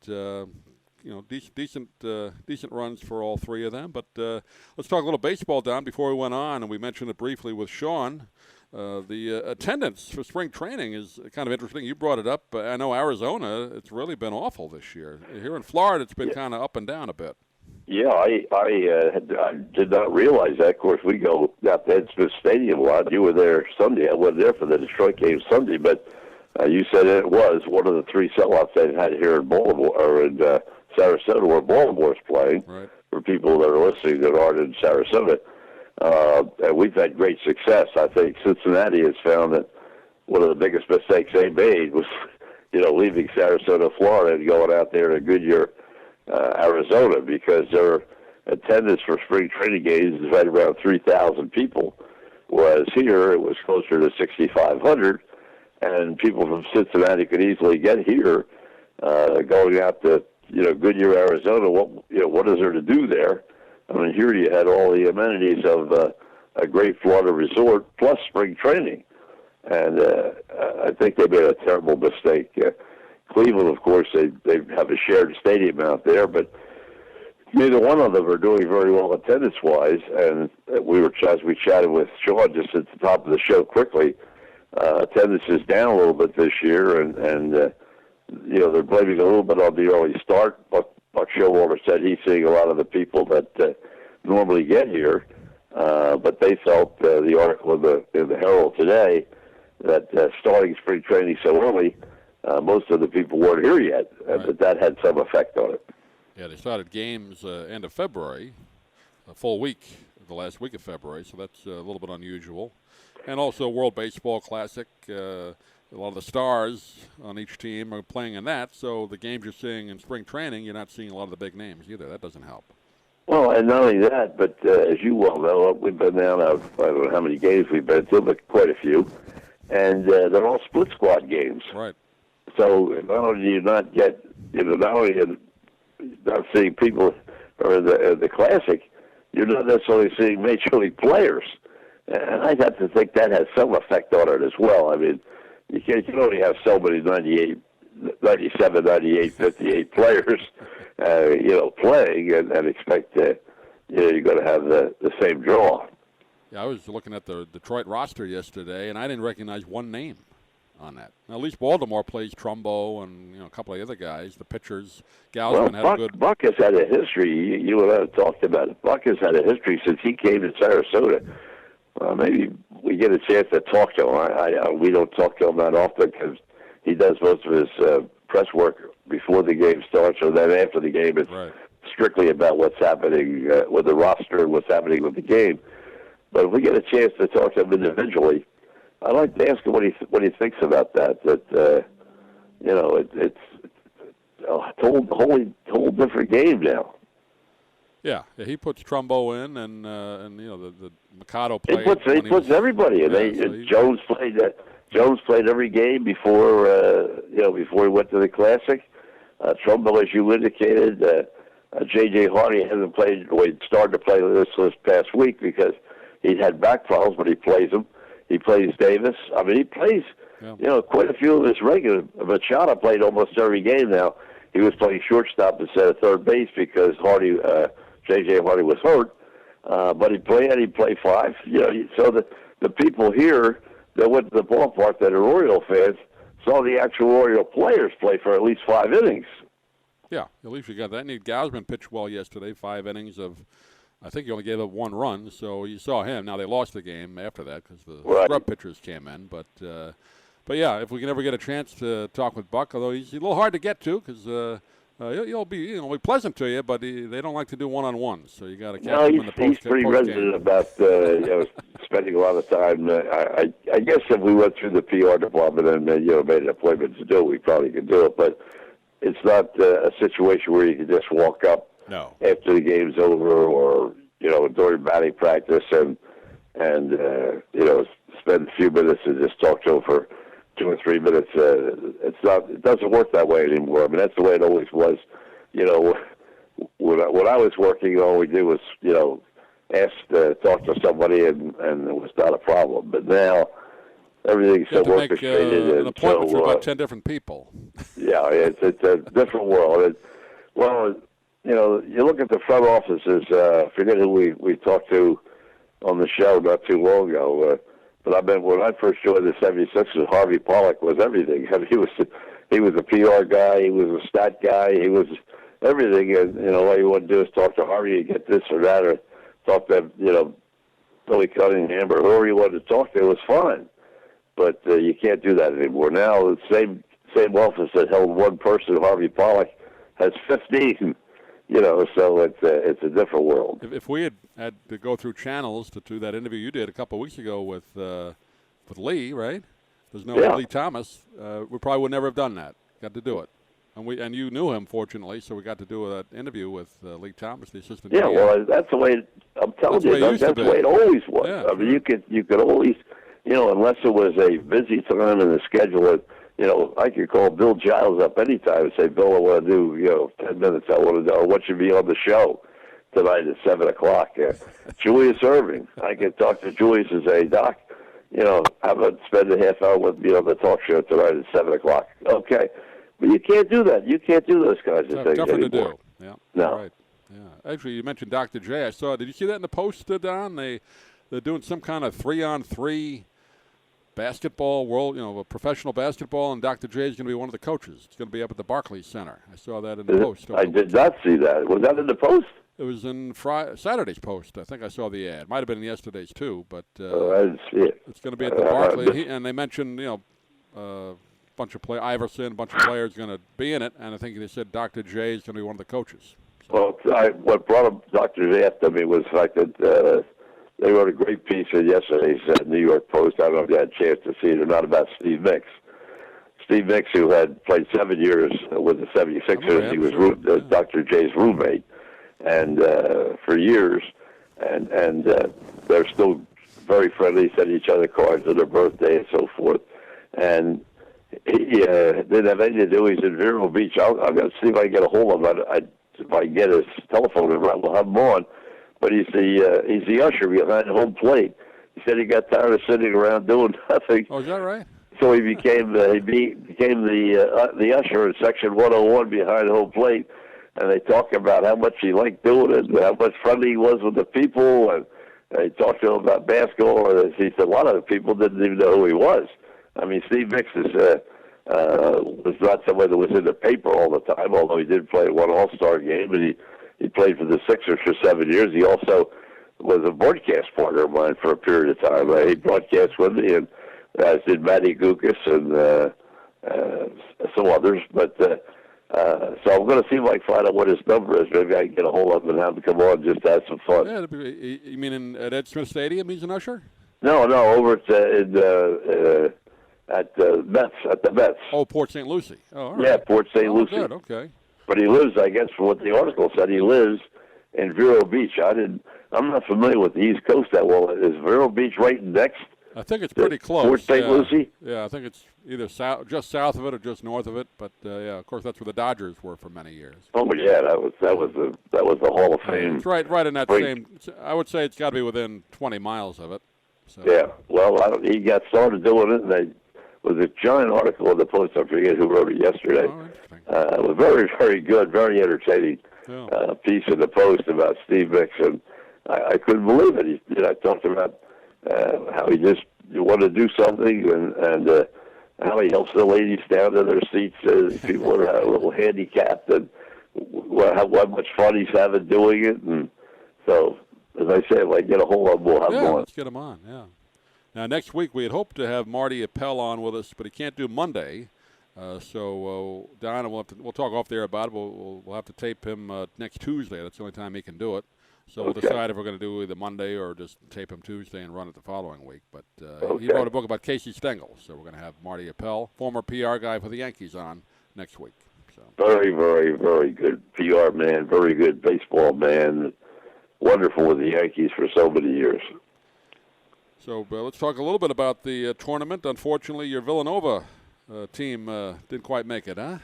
decent runs for all three of them. But let's talk a little baseball, Don, before we went on, and we mentioned it briefly with Sean. The attendance for spring training is kind of interesting. You brought it up. I know Arizona, it's really been awful this year. Here in Florida, it's been kind of up and down a bit. Yeah, I did not realize that. Of course, we go out to Ed Smith Stadium a lot. You were there Sunday. I wasn't there for the Detroit game Sunday, but you said it was one of the three sellouts they've had here in Baltimore or in Sarasota, where Baltimore's playing. Right. For people that are listening that aren't in Sarasota. And we've had great success. I think Cincinnati has found that one of the biggest mistakes they made was, leaving Sarasota, Florida, and going out there to Goodyear, Arizona, because their attendance for spring training games is right around 3,000 people, whereas here it was closer to 6,500, and people from Cincinnati could easily get here, going out to Goodyear, Arizona. What is there to do there? I mean, here you had all the amenities of a great Florida resort plus spring training. And I think they made a terrible mistake. Cleveland, of course, they have a shared stadium out there, but neither one of them are doing very well attendance-wise. And as we chatted with Sean just at the top of the show quickly, Attendance is down a little bit this year, and they're blaming a little bit on the early start. Buck Showalter said he's seeing a lot of the people that normally get here, but they felt the article in the Herald today that starting spring training so early, most of the people weren't here yet, and that had some effect on it. Yeah, they started games end of February, a full week, the last week of February, so that's a little bit unusual. And also World Baseball Classic, a lot of the stars on each team are playing in that, so the games you're seeing in spring training, you're not seeing a lot of the big names either. That doesn't help. Well, and not only that, but as you well know, we've been down, I don't know how many games we've been to, but quite a few, and they're all split squad games. Right. So not only do you not get, not only not seeing people or the Classic, you're not necessarily seeing major league players. And I have to think that has some effect on it as well. I mean, you can only have so many 97, 98, 58 players, playing and expect you're going to have the same draw. Yeah, I was looking at the Detroit roster yesterday, and I didn't recognize one name on that. Now, at least Baltimore plays Trumbo and a couple of the other guys. The pitchers, Gausman had a good. Buck has had a history. You and I have talked about it. Buck has had a history since he came to Sarasota. Maybe we get a chance to talk to him. We don't talk to him that often because he does most of his press work before the game starts, or then after the game. It's strictly about what's happening with the roster and what's happening with the game. But if we get a chance to talk to him individually, I'd like to ask him what he thinks about that. It's a whole different game now. Yeah, he puts Trumbo in, and the Mikado played. He puts everybody in. Jones played every game before before he went to the Classic. Trumbo, as you indicated, J.J. Hardy hasn't played. Well, he started to play this past week because he had back problems, but he plays them. He plays Davis. I mean, he plays, quite a few of his regulars. Machado played almost every game now. He was playing shortstop instead of third base because J.J. Hardy was hurt. But he played five. So the people here that went to the ballpark that are Oriole fans saw the actual Oriole players play for at least 5 innings. Yeah, at least you got that. And Gausman pitched well yesterday, 5 innings of, I think he only gave up 1 run, so you saw him. Now they lost the game after that because the scrub pitchers came in. But yeah, if we can ever get a chance to talk with Buck, although he's a little hard to get to because he'll be pleasant to you, but they don't like to do one-on-ones, so you got to catch him in the post. He's pretty resident about spending a lot of time. I guess if we went through the PR department and made an appointment to do it, we probably could do it. But it's not a situation where you can just walk up after the game's over or during batting practice and spend a few minutes and just talk to him for 2 or 3 minutes. It doesn't work that way anymore. I mean, that's the way it always was. When I was working, all we did was ask to talk to somebody, and it was not a problem. But now everything's so orchestrated. An appointment for about 10 different people. Yeah, it's a different world. You look at the front offices. Forget who we talked to on the show not too long ago. But I mean, when I first joined the 76ers, Harvey Pollack was everything. I mean, he was a PR guy. He was a stat guy. He was everything. And all you want to do is talk to Harvey and get this or that, or talk to Billy Cunningham or whoever you wanted to talk to. It was fine. But you can't do that anymore. Now the same office that held one person, Harvey Pollack, has 15. So it's a different world. If we had to go through channels to do that interview you did a couple of weeks ago with Lee, right? There's no Lee Thomas. We probably would never have done that. Got to do it, and you knew him fortunately, so we got to do that interview with Lee Thomas, the assistant. Yeah, well, that's the way. I'm telling you, that's the way it always was. Yeah, I mean, you could always, unless it was a busy time in the schedule. I could call Bill Giles up anytime and say, Bill, I want to do, 10 minutes. I want to know what should be on the show tonight at 7 o'clock. Julius Irving. I could talk to Julius and say, Doc, how about spend a half hour with me on the talk show tonight at 7 o'clock? Okay. But you can't do that. You can't do those kinds of things tougher anymore. To do. Yeah. No. Right. Yeah. Actually, you mentioned Dr. J. I saw. Did you see that in the post, Don? They're doing some kind of 3-on-3 basketball world, professional basketball, and Dr. J is going to be one of the coaches. It's going to be up at the Barclays Center. I saw that in the Post. I did not see that. Was that in the Post? It was in Saturday's Post. I think I saw the ad. Might have been in yesterday's too, but I didn't see it. it's going to be at the Barclays. And they mentioned, a bunch of Iverson, a bunch of players going to be in it, and I think they said Dr. J is going to be one of the coaches. So. Well, what brought up Dr. J after me was the fact that they wrote a great piece in yesterday's New York Post. I don't know if you had a chance to see it or not, about Steve Mix. Steve Mix, who had played 7 years with the 76ers, he was Dr. J's roommate, and for years, and they're still very friendly, send each other cards on their birthday and so forth. And he didn't have anything to do. He's in Vero Beach. I'm going to see if I can get a hold of him. If I can get his telephone number, we'll have him on. But he's the usher behind home plate. He said he got tired of sitting around doing nothing. Oh, is that right? So he became the usher in section 101 behind home plate, and they talked about how much he liked doing it, and how much friendly he was with the people, and they talked to him about basketball. And he said a lot of the people didn't even know who he was. I mean, Steve Mix was not someone that was in the paper all the time, although he did play one All-Star game, and he played for the Sixers for 7 years. He also was a broadcast partner of mine for a period of time. He broadcast with me, and as did Matty Gukas and some others. But so I'm going to see if I can find out what his number is. Maybe I can get a hold of him and have him come on just to have some fun. Yeah, you mean at Ed Smith Stadium he's an usher? No, over at the Mets. Oh, Port St. Lucie. Oh, all right. Yeah, Port St. Lucie. Good, okay. But he lives, I guess, from what the article said, he lives in Vero Beach. I'm not familiar with the East Coast that well. Is Vero Beach right next? I think it's pretty close. Port St. Lucie? Yeah, I think it's either just south of it or just north of it. But yeah, of course, that's where the Dodgers were for many years. Oh yeah, that was the Hall of Fame. It's right in that same. I would say it's got to be within 20 miles of it. So. Yeah, well, he got started doing it, and there was a giant article in the Post. I forget who wrote it yesterday. Oh, it was very, very good, very entertaining piece in the Post about Steve Mix, and I couldn't believe it. I talked about how he just wanted to do something, and how he helps the ladies down to their seats as people are a little handicapped, and what much fun he's having doing it. And so, as I said, if I get a hold of him, we'll have him on. Let's get him on, yeah. Now, next week we had hoped to have Marty Appel on with us, but he can't do Monday. So Don, we'll talk off there about it. We'll have to tape him next Tuesday. That's the only time he can do it. So we'll decide if we're going to do either Monday or just tape him Tuesday and run it the following week. But he wrote a book about Casey Stengel, so we're going to have Marty Appel, former PR guy for the Yankees, on next week. So. Very, very, very good PR man, very good baseball man, wonderful with the Yankees for so many years. So let's talk a little bit about the tournament. Unfortunately, your Villanova team didn't quite make it, huh?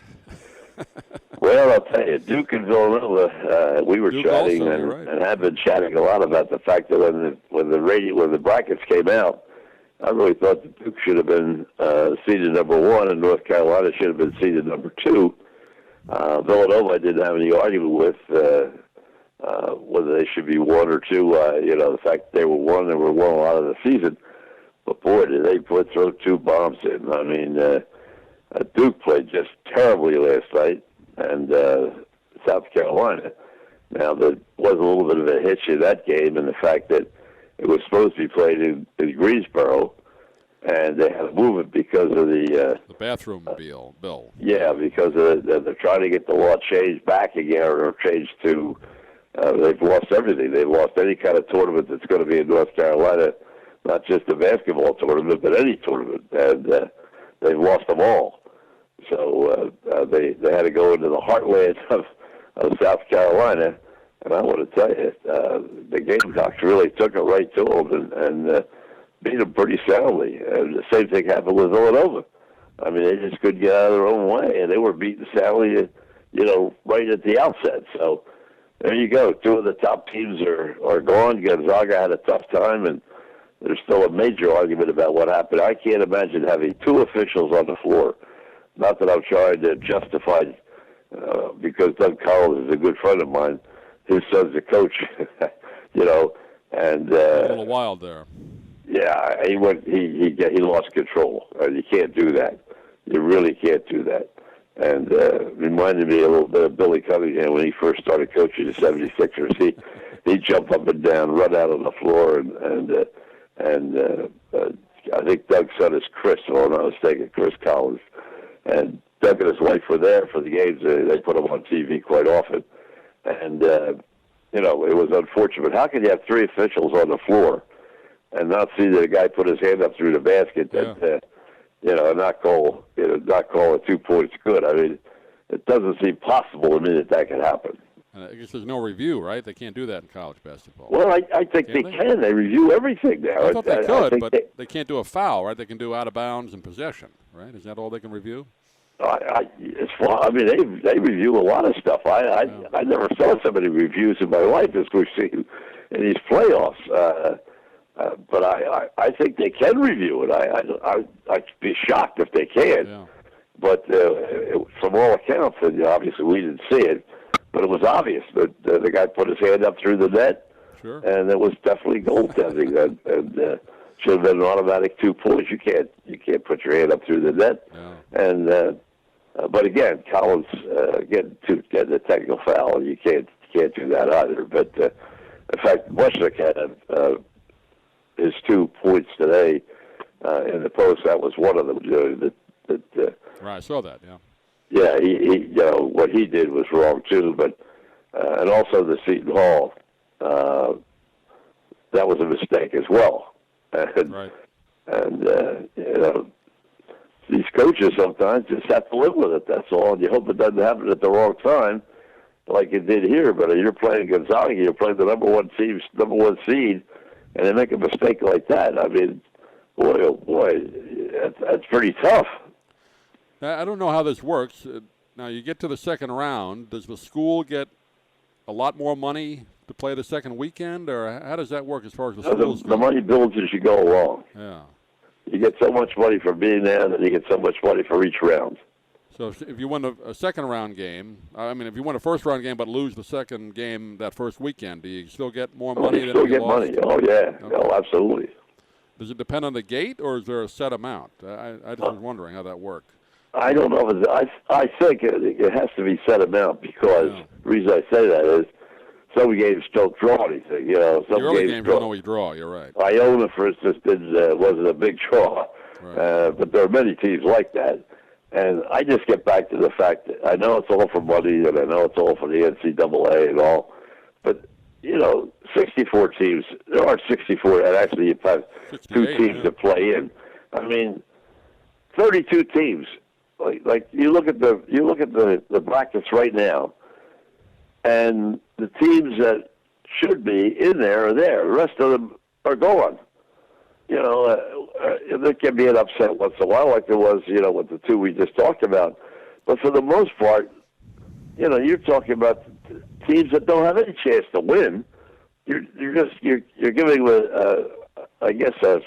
Well, I'll tell you, Duke and Villanova, we were chatting and have been chatting a lot about the fact that when the brackets came out, I really thought that Duke should have been seeded number 1 and North Carolina should have been seeded number 2. Villanova I didn't have any argument with whether they should be 1 or 2. The fact that they were 1 and were 1 a lot of the season. But boy, did they throw 2 bombs in. I mean, Duke played just terribly last night, and South Carolina. Now, there was a little bit of a hitch in that game in the fact that it was supposed to be played in Greensboro, and they had to move it because of the bathroom bill. Yeah, because they're trying to get the law changed back again, or changed to. They've lost everything. They've lost any kind of tournament that's going to be in North Carolina, not just a basketball tournament, but any tournament, and they've lost them all. So they had to go into the heartland of South Carolina, and I want to tell you, the Gamecocks really took it right to them and beat them pretty soundly. And the same thing happened with Villanova. I mean, they just couldn't get out of their own way, and they were beaten soundly, right at the outset. So there you go. 2 of the top teams are gone. Gonzaga had a tough time, and there's still a major argument about what happened. I can't imagine having 2 officials on the floor. Not that I'm trying to justify, because Doug Collins is a good friend of mine. His son's a coach, and a little wild there. Yeah, he lost control. You can't do that. You really can't do that. And reminded me a little bit of Billy Cunningham when he first started coaching the 76ers. He'd jump up and down, run out on the floor, and I think Doug's son is Chris, if I'm not mistaken, Chris Collins. And Doug and his wife were there for the games. They put them on TV quite often. And, it was unfortunate. But how can you have three officials on the floor and not see that a guy put his hand up through the basket that, not call it 2 points good? I mean, it doesn't seem possible to me that could happen. I guess there's no review, right? They can't do that in college basketball. Well, I think they can. They review everything now. I thought they could, but they can't do a foul, right? They can do out of bounds and possession, right? Is that all they can review? They review a lot of stuff. I never saw so many reviews in my life as we've seen in these playoffs. But I think they can review it. I'd be shocked if they can. Yeah. But from all accounts, and obviously we didn't see it, but it was obvious that the guy put his hand up through the net, sure. And it was definitely goaltending. and should have been an automatic 2 points. You can't put your hand up through the net. Yeah. And but again, Collins getting a technical foul, and you can't do that either. But in fact, Bushnick had his 2 points today in the post. That was one of them. Right, I saw that. Yeah. Yeah, he what he did was wrong too. But and also the Seton Hall, that was a mistake as well. And, right. And these coaches sometimes just have to live with it. That's all. And you hope it doesn't happen at the wrong time, like it did here. But you're playing Gonzaga, you're playing the number one seed, and they make a mistake like that. I mean, boy, that's pretty tough. I don't know how this works. Now, you get to the second round. Does the school get a lot more money to play the second weekend, or how does that work as far as the schools go? The money builds as you go along. Yeah. You get so much money for being there, and then you get so much money for each round. So if you win a second-round game, if you win a first-round game but lose the second game that first weekend, do you still get more money than you if you get lost? money. Oh, yeah. Okay. Oh, absolutely. Does it depend on the gate, or is there a set amount? I just was wondering how that worked. I don't know. I think it has to be set amount because the reason I say that is some games don't draw anything. Some the early games don't always draw. You're right. Iona, for instance, wasn't a big draw, right. But there are many teams like that. And I just get back to the fact that I know it's all for money and I know it's all for the NCAA and all, but 64 teams. There are 64, and actually you have 2 teams to play in. I mean, 32 teams. Like you look at the brackets right now, and the teams that should be in there are there. The rest of them are gone. There can be an upset once in a while, like there was, with the 2 we just talked about. But for the most part, you're talking about teams that don't have any chance to win. You're giving I guess a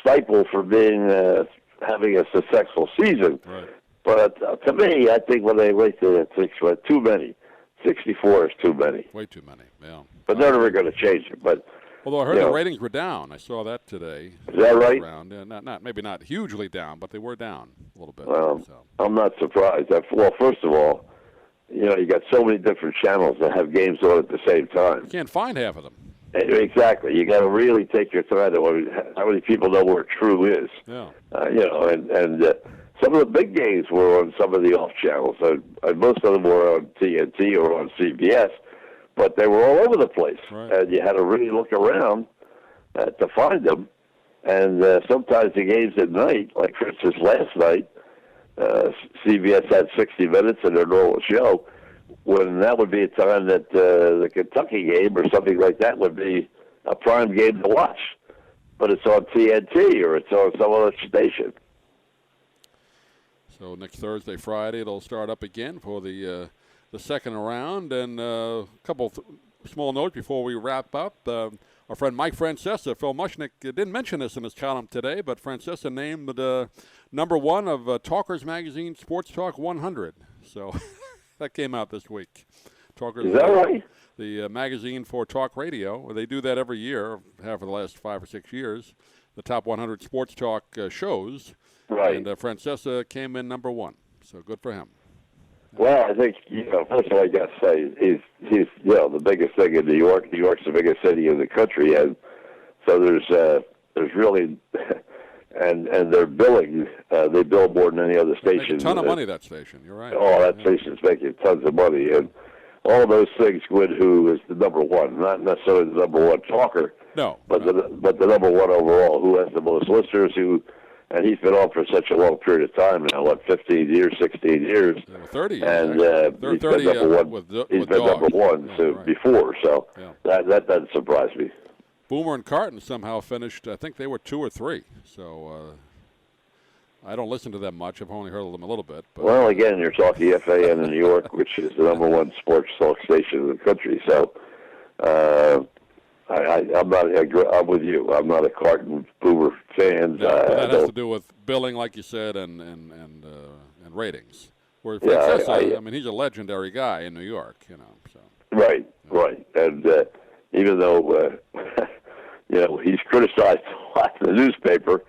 stipend for being having a successful season. Right. But to me, I think when they rate the too many. 64 is too many. Way too many, yeah. But they're never going to change it. But although I heard the ratings were down. I saw that today. Is that right? Yeah, maybe not hugely down, but they were down a little bit. Well, I'm not surprised. Well, first of all, you got so many different channels that have games on at the same time. You can't find half of them. Exactly. You got to really take your time. How many people know where True is? Yeah. And some of the big games were on some of the off channels. Most of them were on TNT or on CBS, but they were all over the place. Right. And you had to really look around to find them. And sometimes the games at night, like for instance last night, CBS had 60 Minutes in their normal show, when that would be a time that the Kentucky game or something like that would be a prime game to watch. But it's on TNT or it's on some other station. So next Thursday, Friday, it'll start up again for the second round. And a couple small notes before we wrap up. Our friend Mike Francesa, Phil Mushnick, didn't mention this in his column today, but Francesa named number 1 of Talkers Magazine Sports Talk 100. So that came out this week. Talkers, is that right? the magazine for talk radio. They do that every year, have for the last 5 or 6 years, the top 100 sports talk shows. Right. And Francesa came in number 1, so good for him. Well, I think, first of all, I got to say, he's the biggest thing in New York. New York's the biggest city in the country, and so there's really, and they're billing, they bill more than any other station. They make a ton of money, that station, you're right. Oh, that station's making tons of money, and all those things go in who is the number one, not necessarily the number one talker, but the number one overall, who has the most listeners, and he's been on for such a long period of time now, 15 years, 16 years. 30 years. And he's 30, been number one, with number one before, so that doesn't surprise me. Boomer and Carton somehow finished, I think they were 2 or 3, so I don't listen to them much. I've only heard of them a little bit. But, well, again, you're talking FAN in New York, which is the number one sports talk station in the country, so I'm with you. I'm not a Carton Boomer fan. That has to do with billing, like you said, and ratings. Where Francesa, I mean, he's a legendary guy in New York, So. Right. And even though he's criticized a lot in the newspaper,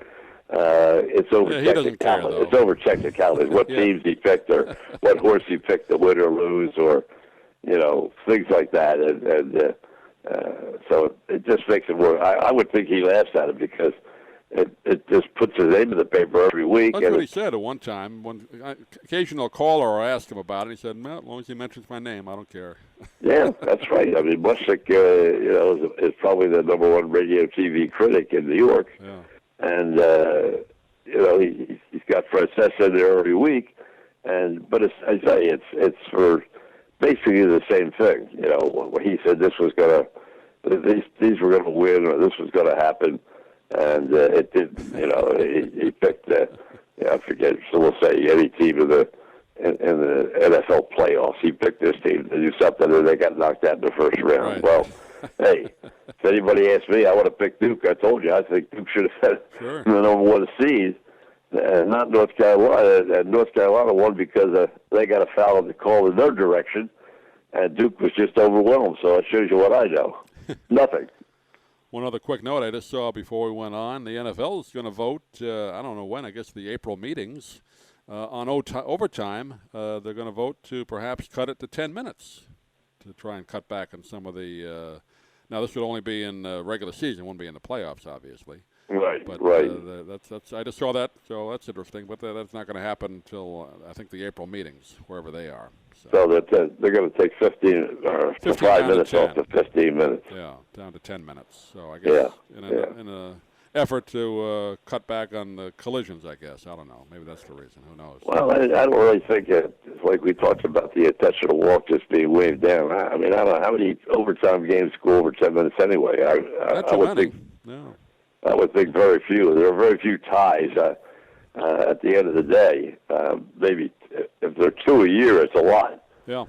it's over technicalities. It's over technicalities. What teams he picked, or what horse he picked to win or lose, or things like that, and. So it just makes it work. I would think he laughs at it because it just puts his name in the paper every week. That's what he said at one time. One occasional caller will ask him about it. He said, "Well, as long as he mentions my name, I don't care." Yeah, that's right. I mean, Mushnick, is probably the number one radio TV critic in New York, and he's got Francesa in there every week. But I say it's for basically the same thing. When he said these were going to win, or this was going to happen, and it didn't. He picked. I forget. So we'll say any team in the NFL playoffs. He picked this team to do something, and they got knocked out in the first round. Right. Well, hey, if anybody asked me, I would have picked Duke. I told you, I think Duke should have had the number one seed. Not North Carolina. And North Carolina won because they got a foul on the call in their direction, and Duke was just overwhelmed. So it shows you what I know. Nothing. One other quick note I just saw before we went on. The NFL is going to vote, I don't know when, I guess the April meetings, on overtime. They're going to vote to perhaps cut it to 10 minutes to try and cut back on some of the now, this would only be in regular season. It wouldn't be in the playoffs, obviously. Right, but, right. That's I just saw that, so that's interesting. But that's not going to happen until I think the April meetings, wherever they are. So that they're going to take 15 or 5 minutes off to 15 minutes. Yeah, down to 10 minutes. So I guess in an effort to cut back on the collisions, I guess. I don't know. Maybe that's the reason. Who knows? Well, I don't really think it's like we talked about the intentional walk just being waved down. I mean, I don't know how many overtime games go over 10 minutes anyway. I would think. No. I would think very few. There are very few ties at the end of the day. Maybe if they're 2 a year, it's a lot. Yeah.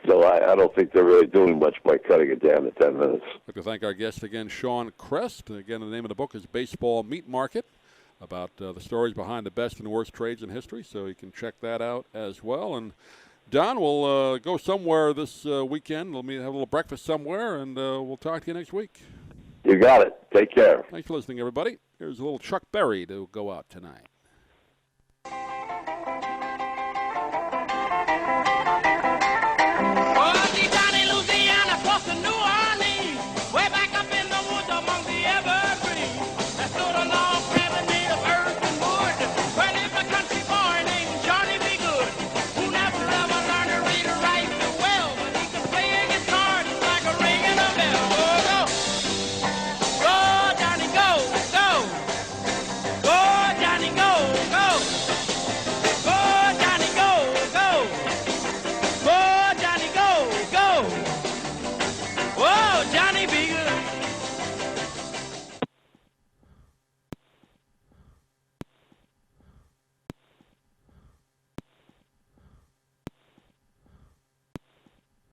So I don't think they're really doing much by cutting it down to 10 minutes. I'd like to thank our guest again, Sean Crest. Again, the name of the book is Baseball Meat Market, about the stories behind the best and worst trades in history. So you can check that out as well. And Don, we'll go somewhere this weekend. We'll have a little breakfast somewhere, and we'll talk to you next week. You got it. Take care. Thanks for listening, everybody. Here's a little Chuck Berry to go out tonight.